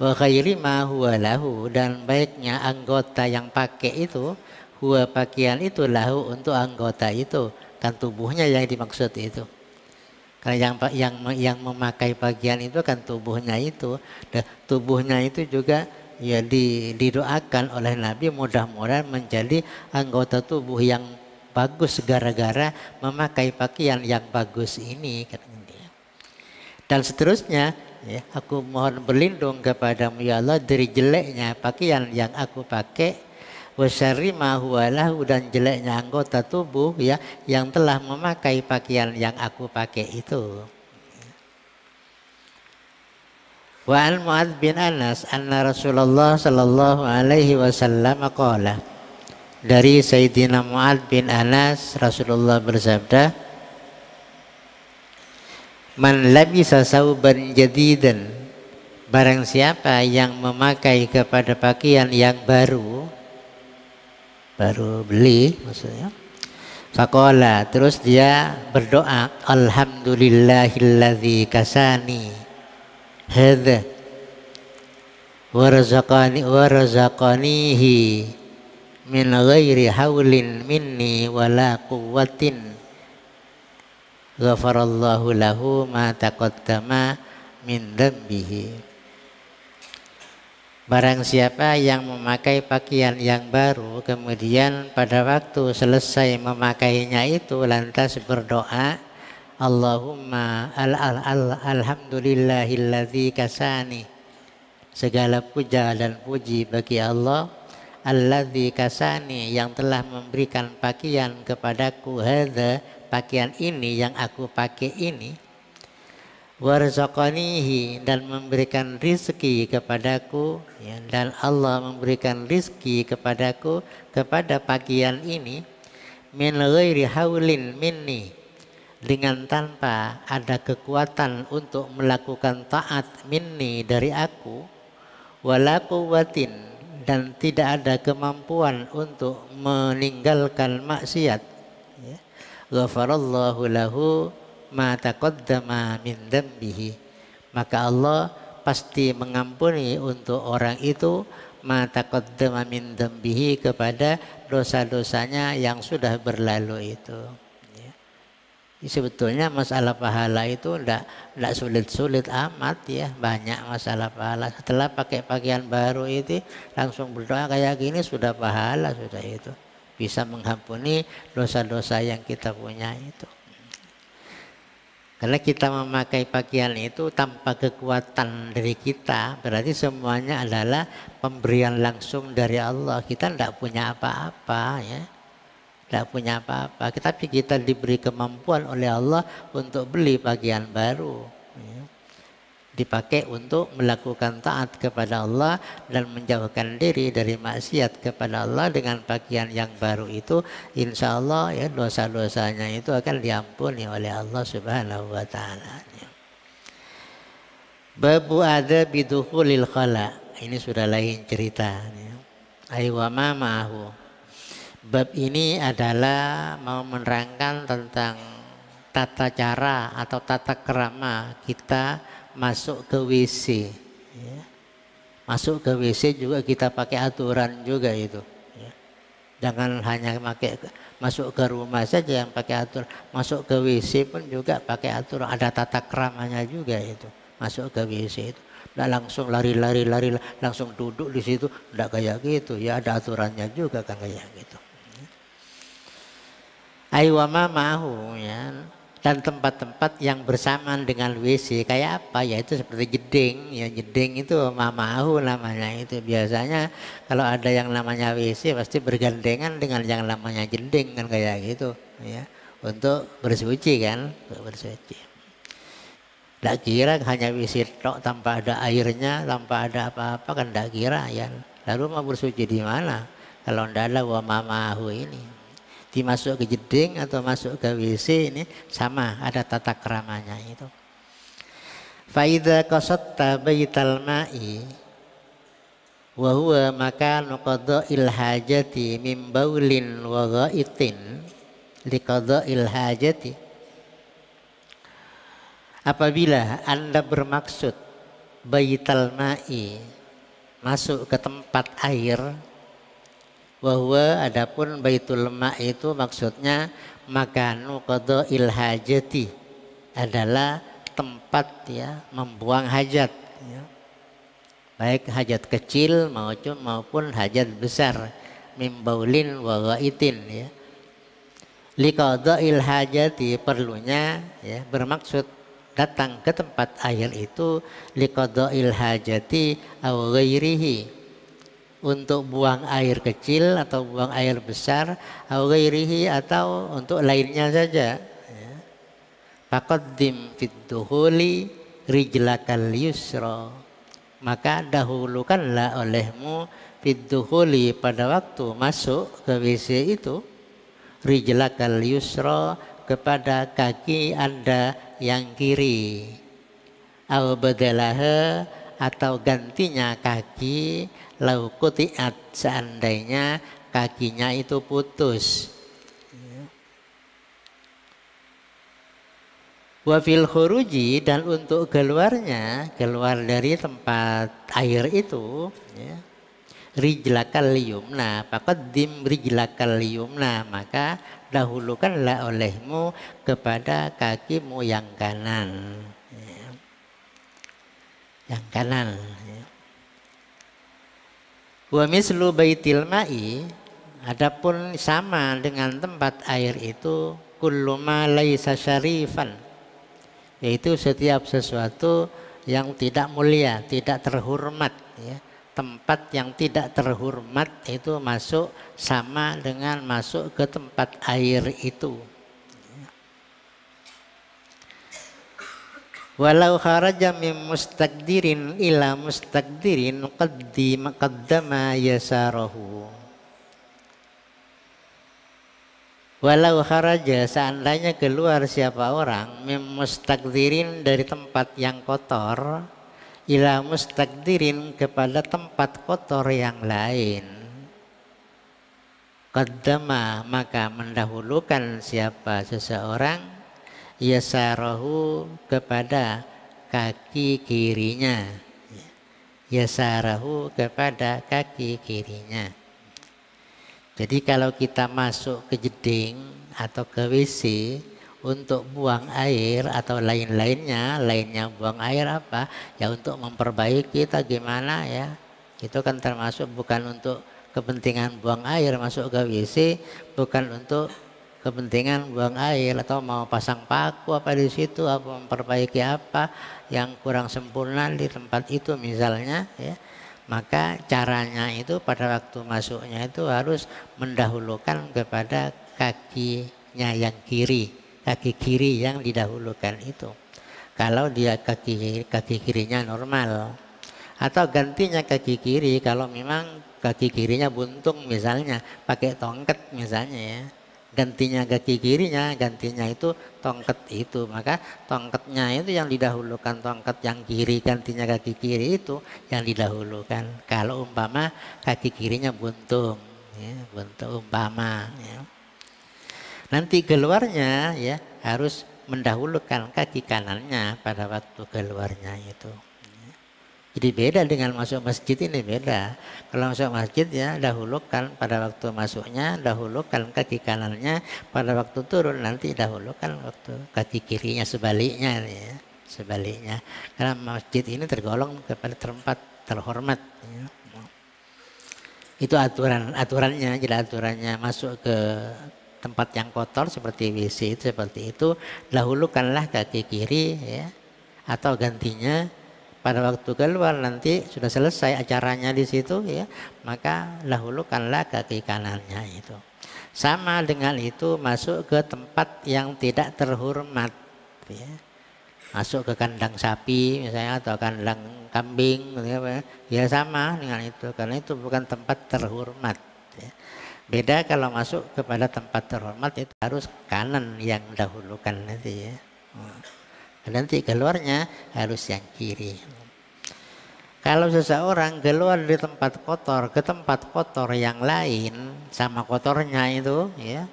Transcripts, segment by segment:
Wa khairi ma huwa lahu, dan baiknya anggota yang pakai itu, huwa pakaian itu lahu untuk anggota itu, kan tubuhnya yang dimaksud itu. Karena yang memakai bagian itu kan tubuhnya itu. Dan tubuhnya itu juga ya didoakan oleh Nabi mudah-mudahan menjadi anggota tubuh yang bagus gara-gara memakai pakaian yang bagus ini. Dan seterusnya, ya, aku mohon berlindung kepadamu ya Allah dari jeleknya pakaian yang aku pakai, wasyarri ma huwa lahu, dan jeleknya anggota tubuh ya yang telah memakai pakaian yang aku pakai itu. Wa an Mu'adz bin Anas anna Rasulullah sallallahu alaihi wasallam qala, dari Sayyidina Mu'adz bin Anas Rasulullah bersabda, man labisa sauban jadidan, barang siapa yang memakai kepada pakaian yang baru beli maksudnya, faqala, terus dia berdoa, alhamdulillahilladzi kasani hadza warazaqanihi min ghairi haulin minni wala quwwatin, ghafarallahu lahu ma taqaddama min dzambihi. Barang siapa yang memakai pakaian yang baru, kemudian pada waktu selesai memakainya itu lantas berdoa, Allahumma alhamdulillahilladzi kasani, segala puja dan puji bagi Allah, alladzi kasani, yang telah memberikan pakaian kepadaku, hadza, pakaian ini yang aku pakai ini, warzaqanihi, dan memberikan rizki kepadaku ya, dan Allah memberikan rizki kepadaku kepada pakaian ini, min ghairi haulin minni, dengan tanpa ada kekuatan untuk melakukan taat, minni, dari aku, wala quwwatin, dan tidak ada kemampuan untuk meninggalkan maksiat, ghafarallahu lahu ma taqaddama min dzambihi, maka Allah pasti mengampuni untuk orang itu ma taqaddama min dzambihi, kepada dosa-dosanya yang sudah berlalu itu. Sebetulnya masalah pahala itu enggak sulit-sulit amat ya, banyak masalah pahala. Setelah pakai pakaian baru itu langsung berdoa kayak gini sudah pahala, sudah itu. Bisa mengampuni dosa-dosa yang kita punya itu. Karena kita memakai pakaian itu tanpa kekuatan dari kita, berarti semuanya adalah pemberian langsung dari Allah. Kita tidak punya apa-apa ya. Tidak punya apa-apa, tapi kita diberi kemampuan oleh Allah untuk beli pakaian baru ya. Dipakai untuk melakukan taat kepada Allah dan menjauhkan diri dari maksiat kepada Allah. Dengan pakaian yang baru itu insya Allah ya dosa-dosanya itu akan diampuni oleh Allah subhanahu wa ta'ala. Babu ada bidukhulil khala, ini sudah lain cerita ya. Aywama ma'ahu, bab ini adalah mau menerangkan tentang tata cara atau tata kerama kita masuk ke WC ya. Masuk ke WC juga kita pakai aturan juga itu ya. Jangan hanya masuk ke rumah saja yang pakai aturan, masuk ke WC pun juga pakai aturan, ada tata keramanya juga itu. Masuk ke WC itu nggak langsung lari langsung duduk di situ, nggak kayak gitu ya, ada aturannya juga kan kayak gitu. Aywama ma'ahu ya, dan tempat-tempat yang bersamaan dengan WC kayak apa ya, itu seperti jeding ya, jeding itu ma'ahu namanya itu. Biasanya kalau ada yang namanya WC pasti bergandengan dengan yang namanya jeding kan kayak gitu ya, untuk bersuci kan, untuk bersuci. Nggak kira hanya WC tok tanpa ada airnya, tanpa ada apa-apa kan, nggak kira ya. Lalu mau bersuci di mana kalau ndak ada wa ma'ahu ini? Dimasuk ke jeding atau masuk ke WC ini sama, ada tata keramanya itu. Faidza qasatta baital ma'i wa huwa makanu qada'il hajati min baulin wa ghaitin li qada'il hajati. Apabila Anda bermaksud baital ma'i, masuk ke tempat air. Bahwa adapun baitul ma' itu maksudnya makanu qada'il hajati, adalah tempat ya membuang hajat ya. Baik hajat kecil maupun hajat besar, mim baulin wa ghaitin ya. Liqada'il hajati, perlunya ya bermaksud datang ke tempat air itu liqada'il hajati aw ghairihi, untuk buang air kecil atau buang air besar, aw ghairihi, atau untuk lainnya saja ya. Faqaddim fid dukhuli rijlakal yusra, maka dahulukanlah olehmu fid dukhuli, pada waktu masuk ke WC itu, rijlakal yusra, kepada kaki Anda yang kiri, aw badalah, atau gantinya kaki, lau quti'at, seandainya kakinya itu putus. Wa fil khuruji, dan untuk keluarnya, keluar dari tempat air itu ya, rijlakal yumna, faqaddim rijlakal yumna, maka dahulukanlah olehmu kepada kakimu yang kanan ya. Yang kanan ya. Wa mislu baitil ma'i, adapun sama dengan tempat air itu, kullu ma laisa syarifan, yaitu setiap sesuatu yang tidak mulia, tidak terhormat ya. Tempat yang tidak terhormat itu masuk, sama dengan masuk ke tempat air itu. Walau kharaja min mustaqdirin ila mustaqdirin qaddama yasarahu. Walau kharaja, seandainya keluar siapa orang, min mustaqdirin, dari tempat yang kotor, ila mustaqdirin, kepada tempat kotor yang lain, qaddama, maka mendahulukan siapa seseorang, yasarahu, kepada kaki kirinya, yasarahu, kepada kaki kirinya. Jadi kalau kita masuk ke jeding atau ke WC untuk buang air atau lainnya buang air apa ya, untuk memperbaiki kita gimana ya, itu kan termasuk bukan untuk kepentingan buang air. Masuk ke WC bukan untuk kepentingan buang air atau mau pasang paku apa di situ, apa memperbaiki apa yang kurang sempurna di tempat itu misalnya ya, maka caranya itu pada waktu masuknya itu harus mendahulukan kepada kakinya yang kiri, kaki kiri yang didahulukan itu. Kalau dia kaki kirinya normal, atau gantinya kaki kiri kalau memang kaki kirinya buntung misalnya, pakai tongkat misalnya ya. Gantinya kaki kirinya, gantinya itu tongkat itu, maka tongkatnya itu yang didahulukan, tongkat yang kiri gantinya kaki kiri itu yang didahulukan. Kalau umpama kaki kirinya buntung ya, buntung umpama ya. Nanti keluarnya ya harus mendahulukan kaki kanannya pada waktu keluarnya itu. Jadi beda dengan masuk masjid, ini beda. Kalau masuk masjid ya dahulukan pada waktu masuknya, dahulukan kaki kanannya, pada waktu turun nanti dahulukan waktu kaki kirinya, sebaliknya ya, sebaliknya. Karena masjid ini tergolong kepada tempat terhormat ya. Itu aturannya. Jadi aturannya masuk ke tempat yang kotor seperti WC itu seperti itu, dahulukanlah kaki kiri ya, atau gantinya pada waktu keluar nanti sudah selesai acaranya di situ ya, maka dahulukanlah kaki kanannya itu. Sama dengan itu masuk ke tempat yang tidak terhormat ya. Masuk ke kandang sapi misalnya atau kandang kambing ya, sama dengan itu, karena itu bukan tempat terhormat ya. Beda kalau masuk kepada tempat terhormat, itu harus kanan yang dahulukan nanti ya. Nanti keluarnya harus yang kiri. Kalau seseorang keluar dari tempat kotor ke tempat kotor yang lain, sama kotornya itu ya,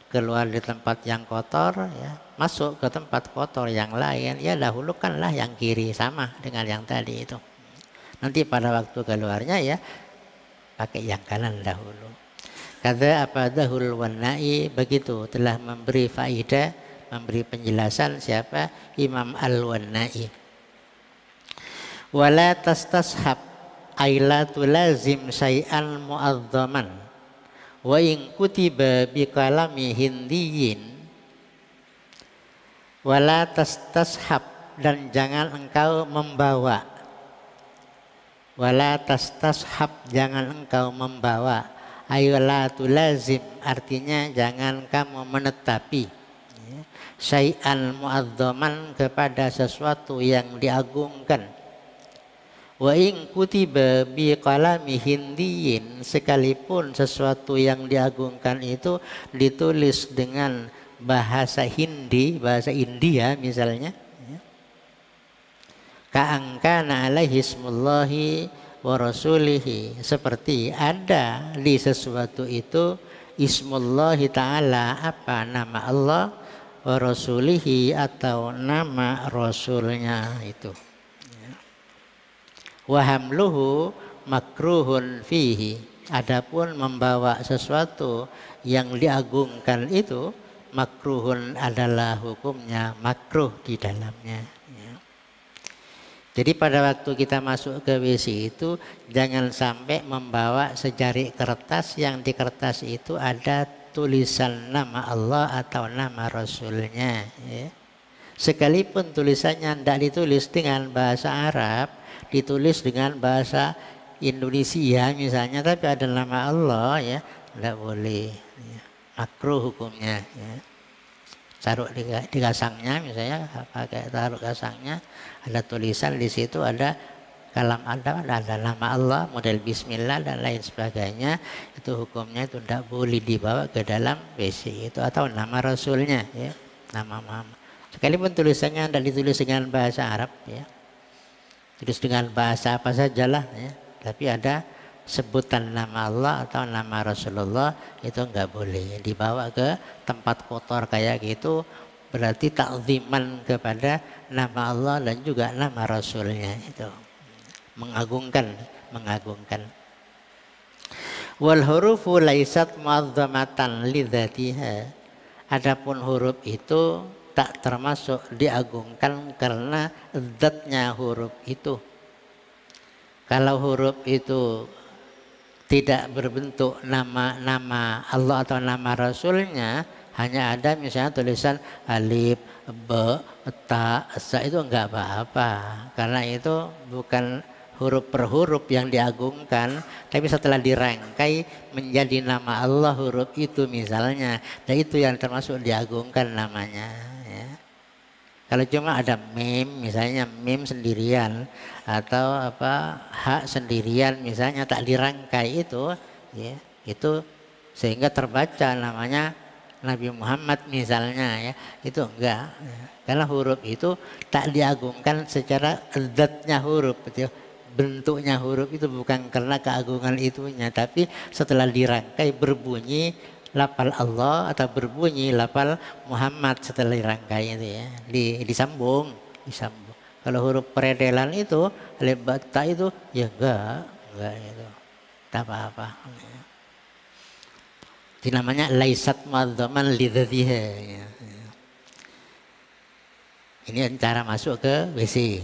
keluar di tempat yang kotor ya, masuk ke tempat kotor yang lain, ya dahulukanlah yang kiri sama dengan yang tadi itu. Nanti pada waktu keluarnya ya pakai yang kanan dahulu. Kata apa dahul wanai, begitu telah memberi faidah, memberi penjelasan siapa Imam Al-Wanai. Wala tastashab aila tulazim syai'an mu'azzaman wa in kutiba biqalami hindiyin. Wala tastashab, dan jangan engkau membawa. Wala tastashab, jangan engkau membawa. Ayola tulazim, artinya jangan kamu menetapi syai'an mu'azzaman, kepada sesuatu yang diagungkan. Wa in kutiba bi qalami hindiyin, sekalipun sesuatu yang diagungkan itu ditulis dengan bahasa Hindi, bahasa India misalnya, ka'angkana alaihi ismullahi wa rasulihi, seperti ada di sesuatu itu ismullahi ta'ala, apa nama Allah, wa rasulihi, atau nama rasulnya itu. Wa hamluhu makruhun fihi, adapun membawa sesuatu yang diagungkan itu makruhun, adalah hukumnya makruh di dalamnya. Jadi pada waktu kita masuk ke WC itu jangan sampai membawa sejarik kertas yang di kertas itu ada tulisan nama Allah atau nama Rasulnya. Ya. Sekalipun tulisannya tidak ditulis dengan bahasa Arab, ditulis dengan bahasa Indonesia misalnya, tapi ada nama Allah, ya tidak boleh. Ya. Makruh hukumnya. Ya. Taruh di kasangnya misalnya, pakai taruh kasangnya, ada tulisan di situ, ada kalam ada nama Allah, model Bismillah dan lain sebagainya, itu hukumnya itu tidak boleh dibawa ke dalam WC itu, atau nama Rasulnya, ya, nama Muhammad. Sekalipun tulisannya tidak ditulis dengan bahasa Arab, ya, tulis dengan bahasa apa sajalah, ya, tapi ada sebutan nama Allah atau nama Rasulullah, itu enggak boleh dibawa ke tempat kotor kayak gitu, berarti takziman kepada nama Allah dan juga nama Rasulnya, itu mengagungkan. Wal hurufu laisat mu'azzamatan lidzatiha, adapun huruf itu tak termasuk diagungkan karena zatnya huruf itu. Kalau huruf itu tidak berbentuk nama Allah atau nama Rasulnya, hanya ada misalnya tulisan alif, ba, ta, sa, itu enggak apa-apa, karena itu bukan huruf per huruf yang diagungkan, tapi setelah dirangkai menjadi nama Allah huruf itu misalnya, dan itu yang termasuk diagungkan namanya. Ya. Kalau cuma ada mim, misalnya mim sendirian atau apa hak sendirian misalnya tak dirangkai itu, ya, itu sehingga terbaca namanya Nabi Muhammad misalnya, ya, itu enggak, ya. Karena huruf itu tak diagungkan secara zatnya huruf, gitu. Bentuknya huruf itu bukan karena keagungan itunya, tapi setelah dirangkai berbunyi lafal Allah atau berbunyi lafal Muhammad setelah dirangkai itu, ya, disambung. Kalau huruf peredelan itu alif ba ta itu ya enggak itu, tak apa-apa. Itu namanya laisat mu'azzaman lidzatiha. Ya. Ini cara masuk ke WC.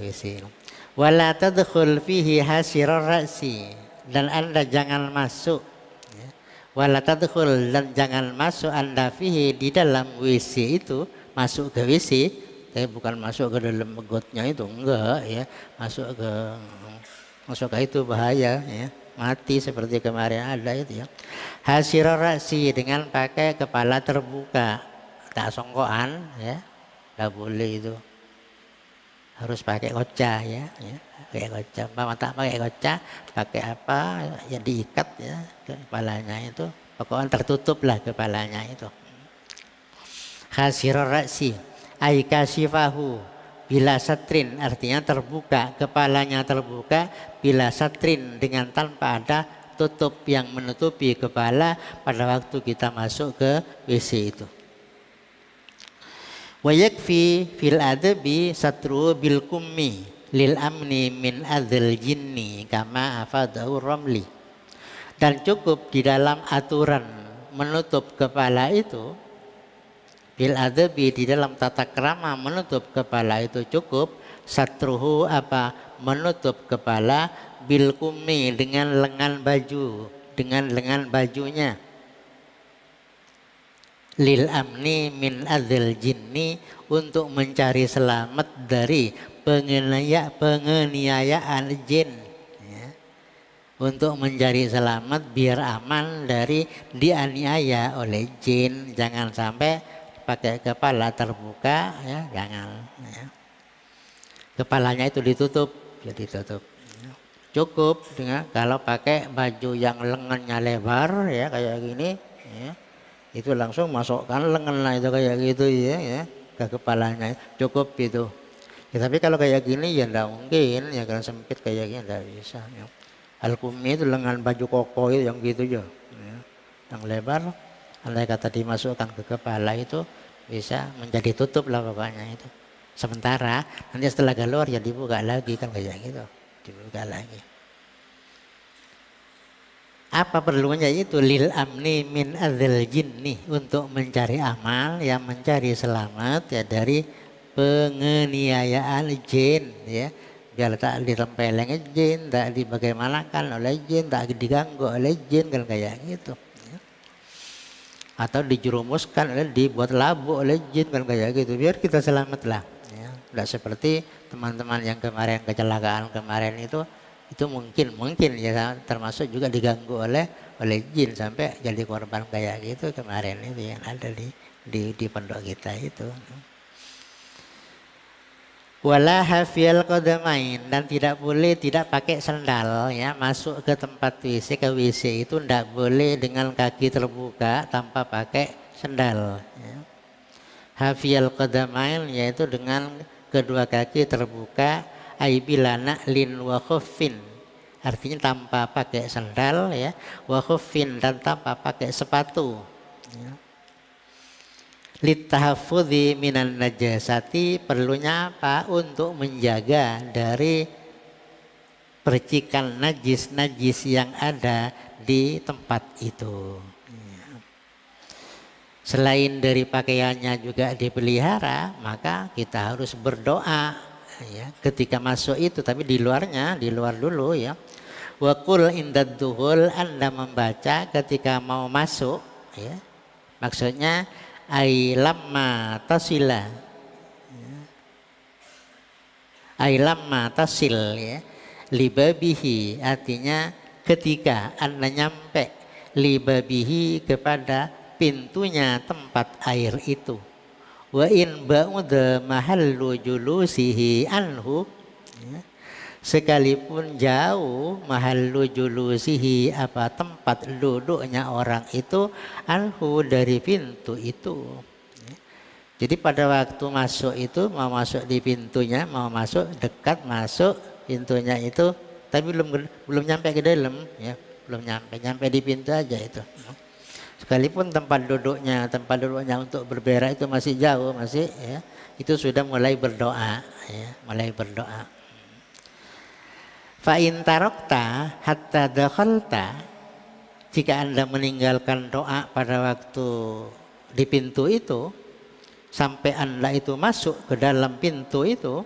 Wala tadkhul fihi hasirar ra'si, dan Anda jangan masuk, ya. Wala tadkhul, dan jangan masuk Anda fihi, di dalam WC itu, masuk ke WC, tapi bukan masuk ke dalam gotnya itu, enggak, ya. Masuk ke itu bahaya, ya. Mati seperti kemarin ada itu, ya. Hasirar ra'si, dengan pakai kepala terbuka, tak songkokan, ya. Enggak boleh itu. Harus pakai koca, ya, pakai koca. Mama tak pakai koca, pakai apa yang diikat, ya, ke kepalanya itu, pokoknya tertutup lah kepalanya itu. Khasirar ra'si ay kasifahu bila satrin, artinya terbuka, kepalanya terbuka bila satrin, dengan tanpa ada tutup yang menutupi kepala pada waktu kita masuk ke WC itu. Wa yakfi fil adabi satru bil kummi lil amni min adzal jinni kama afadahu Ramli. Dan cukup di dalam aturan menutup kepala itu, bil adabi di dalam tata krama menutup kepala itu cukup, satruhu apa menutup kepala, bil kummi dengan lengan baju, dengan lengan bajunya, lil amni min adzal jinni untuk mencari selamat dari penganiayaan jin, ya. Untuk mencari selamat biar aman dari dianiaya oleh jin, jangan sampai pakai kepala terbuka, ya, jangan, ya. Kepalanya itu ditutup, ya ditutup. Cukup dengan kalau pakai baju yang lengannya lebar, ya kayak gini, ya, itu langsung masukkan lengan lah itu kayak gitu, ya ke kepalanya, cukup itu. Ya, tapi kalau kayak gini ya enggak mungkin, ya karena sempit kayak gini enggak bisa. Ya. Al-Kummi itu lengan baju koko itu yang gitu ya, yang lebar, andai kata dimasukkan ke kepala itu bisa menjadi tutup lah pokoknya itu. Sementara nanti setelah keluar ya dibuka lagi kan kayak gitu, dibuka lagi. Apa perlunya itu lil amni min adzal jinni untuk mencari amal yang mencari selamat ya dari penganiayaan jin, ya. Biar tak ditempeleng jin, tak dibagaimanakan oleh jin, tak diganggu oleh jin kan kayak gitu, ya. Atau dijerumuskan oleh dibuat labu oleh jin kan kayak gitu, biar kita selamat lah, ya. Tidak seperti teman-teman yang kemarin kecelakaan kemarin itu mungkin ya termasuk juga diganggu oleh jin sampai jadi korban kayak gitu kemarin itu yang ada di pondok kita itu. Wala hafiyal qadamain, dan tidak boleh tidak pakai sandal, ya, masuk ke tempat WC, ke WC itu tidak boleh dengan kaki terbuka tanpa pakai sandal, ya. Hafiyal qadamain yaitu dengan kedua kaki terbuka, aibilana lin wa khuffin, artinya tanpa pakai sandal, ya, wa khuffin dan tanpa pakai sepatu, ya. Litahafudhi minan najasati, perlunya apa? Untuk menjaga dari percikan najis-najis yang ada di tempat itu. Selain dari pakaiannya juga dipelihara, maka kita harus berdoa, ya, ketika masuk itu, tapi di luar dulu, ya. Wa qul indad duhul, Anda membaca ketika mau masuk, ya. Maksudnya ai lamma tasila, ai lamma tasil, ya, libabihi, artinya ketika Anda nyampe, libabihi kepada pintunya tempat air itu, wa in ba'uda mahallu julusihi anhu, ya, sekalipun jauh mahallu julusihi apa tempat duduknya orang itu, anhu dari pintu itu. Jadi pada waktu masuk itu, mau masuk di pintunya, mau masuk dekat masuk pintunya itu, tapi belum nyampe ke dalam, ya, belum nyampe di pintu aja itu. Sekalipun tempat duduknya untuk berberak itu masih jauh, ya, itu sudah mulai berdoa, ya, mulai berdoa. Fa in tarokta hatta dakhalta, jika Anda meninggalkan doa pada waktu di pintu itu sampai Anda itu masuk ke dalam pintu itu,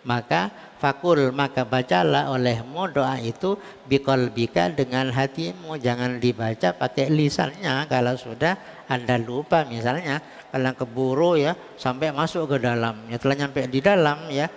maka fakul, maka bacalah olehmu doa itu biqalbika, dengan hatimu, jangan dibaca pakai lisannya. Kalau sudah Anda lupa, misalnya kalau keburu, ya, sampai masuk ke dalam, ya, telah nyampe di dalam, ya,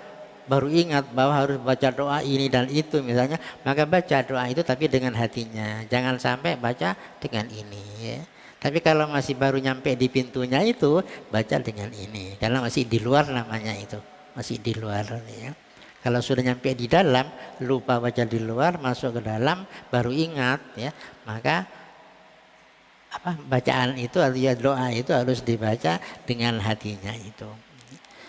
baru ingat bahwa harus baca doa ini dan itu misalnya, maka baca doa itu tapi dengan hatinya, jangan sampai baca dengan ini, ya. Tapi kalau masih baru nyampe di pintunya itu, baca dengan ini, karena masih di luar namanya itu, masih di luar, ya. Kalau sudah nyampe di dalam, lupa baca di luar, masuk ke dalam, baru ingat, ya, maka bacaan itu atau ya doa itu harus dibaca dengan hatinya itu.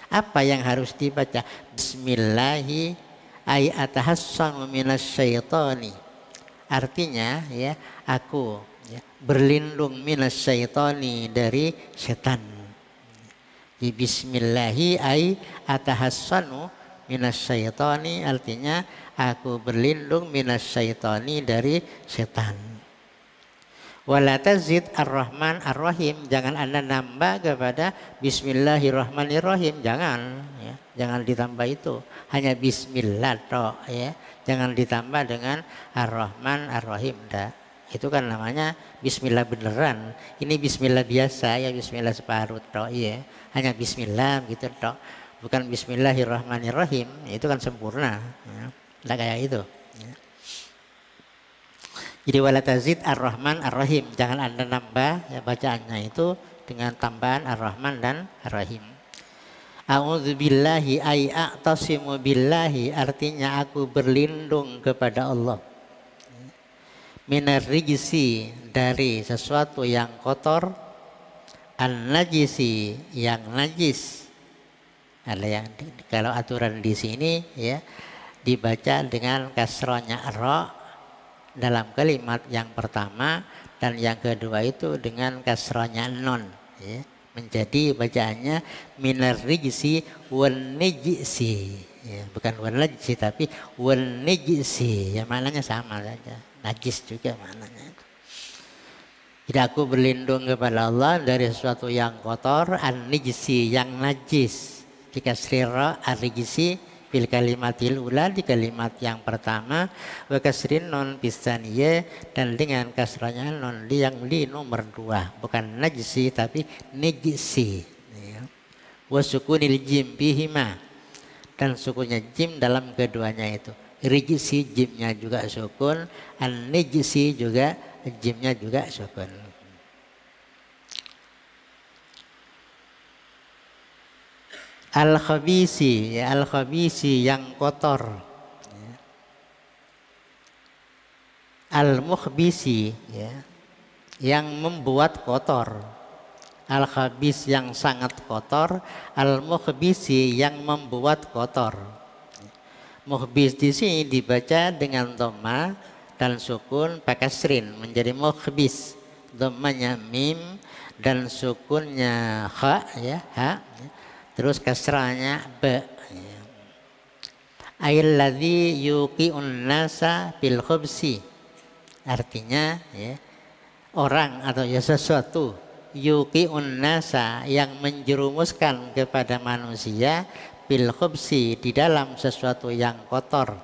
Apa yang harus dibaca? Bismillahi ay atahassanu minasyaitani. Artinya, ya, aku, ya, berlindung minasyaitani dari setan. Bismillahi ay atahassanu minasyaitani, artinya aku berlindung minasyaitani dari setan. Wala tazid ar-Rahman ar-Rahim, jangan Anda nambah kepada Bismillahirrahmanirrahim, jangan ya, jangan ditambah itu, hanya bismillah toh ya, jangan ditambah dengan ar-Rahman ar-Rahim dah. Itu kan namanya bismillah beneran. Ini bismillah biasa ya, bismillah separuh toh ya. Hanya bismillah gitu toh. Bukan bismillahirrahmanirrahim. Itu kan sempurna ya. Tidak kayak itu ya. Jadi wala tazid ar-Rahman ar-Rahim, jangan Anda nambah ya bacaannya itu dengan tambahan ar-Rahman dan ar-Rahim. A'udzubillahi ay a'tasimu billahi, artinya aku berlindung kepada Allah. Minar rijsi, dari sesuatu yang kotor, an-najisi, yang najis. Ada yang kalau aturan di sini ya dibaca dengan kasrohnya ra dalam kalimat yang pertama, dan yang kedua itu dengan kasrohnya non ya. Menjadi bacaannya minar rijsi wan najisi ya, bukan wan najisi tapi wan najisi ya, maknanya sama saja, najis juga maknanya. Jadi aku berlindung kepada Allah dari sesuatu yang kotor, an-najisi, yang najis, dikasri ra ar-rijsi bil kalimatil ula, di kalimat yang pertama, wa kasrin non pisaniye, dan dengan kasranya non yang di nomor dua, bukan najisi tapi najisi ya. Wa sukunil jim bihima, dan sukunnya jim dalam keduanya itu. Rijisi jimnya juga sukun, an-najisi juga jimnya juga sukun. Al-khabisi ya, al-khabisi yang kotor ya. Al-mukhbisi ya, yang membuat kotor. Al-khabis yang sangat kotor, al-mukhbisi yang membuat kotor. Mukhbis di sini dibaca dengan dhamma dan sukun pakai kasrin menjadi mukhbis. Dhammanya mim dan sukunnya kha ya, ha. Terus kasrahnya ba. Ailladzi yuqi'un nasa bil khubsi. Artinya ya, orang atau ya sesuatu, yuqi'un nasa, yang menjerumuskan kepada manusia, bil khubsi, di dalam sesuatu yang kotor.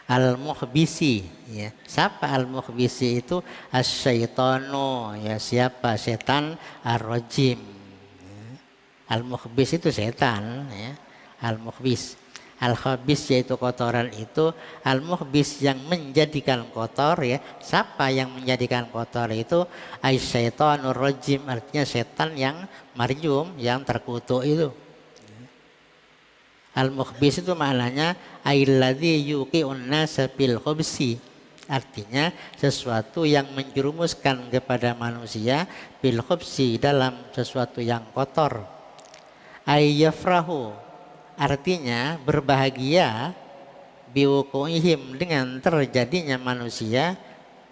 Al-mukhbisi ya. Siapa al-mukhbisi itu? As-syaitanu ya, siapa? Setan ar-rajim ya. Al-mukhbis itu setan ya. Al-mukhbis. Al-khabis yaitu kotoran itu, al-mukhbis yang menjadikan kotor ya. Siapa yang menjadikan kotor itu? As-syaitanur rajim, artinya setan yang marjum, yang terkutuk itu. Al-mukhbis itu maknanya ailladzi yuqi'un nasa bil khubsi, artinya sesuatu yang menjerumuskan kepada manusia bil khubsi, dalam sesuatu yang kotor. Ayyafrahu, artinya berbahagia, biwuqu'ihim, dengan terjadinya manusia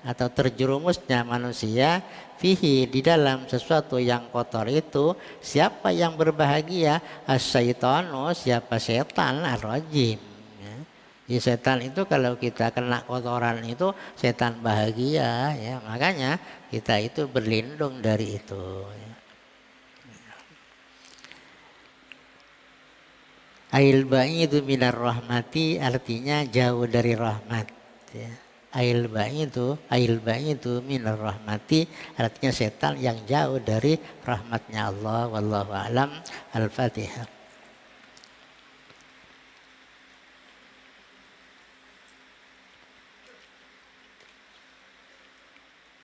atau terjerumusnya manusia, fihi, di dalam sesuatu yang kotor itu. Siapa yang berbahagia? As-syaitanu, siapa? Setan ar-rajim ya. Ya, setan itu kalau kita kena kotoran itu setan bahagia ya, makanya kita itu berlindung dari itu ya. Ail ba'idu minar rahmati, artinya jauh dari rahmat ya. Ail ba'idu minar rahmati, artinya setan yang jauh dari rahmatnya Allah. Wallahu a'lam. Al-Fatihah.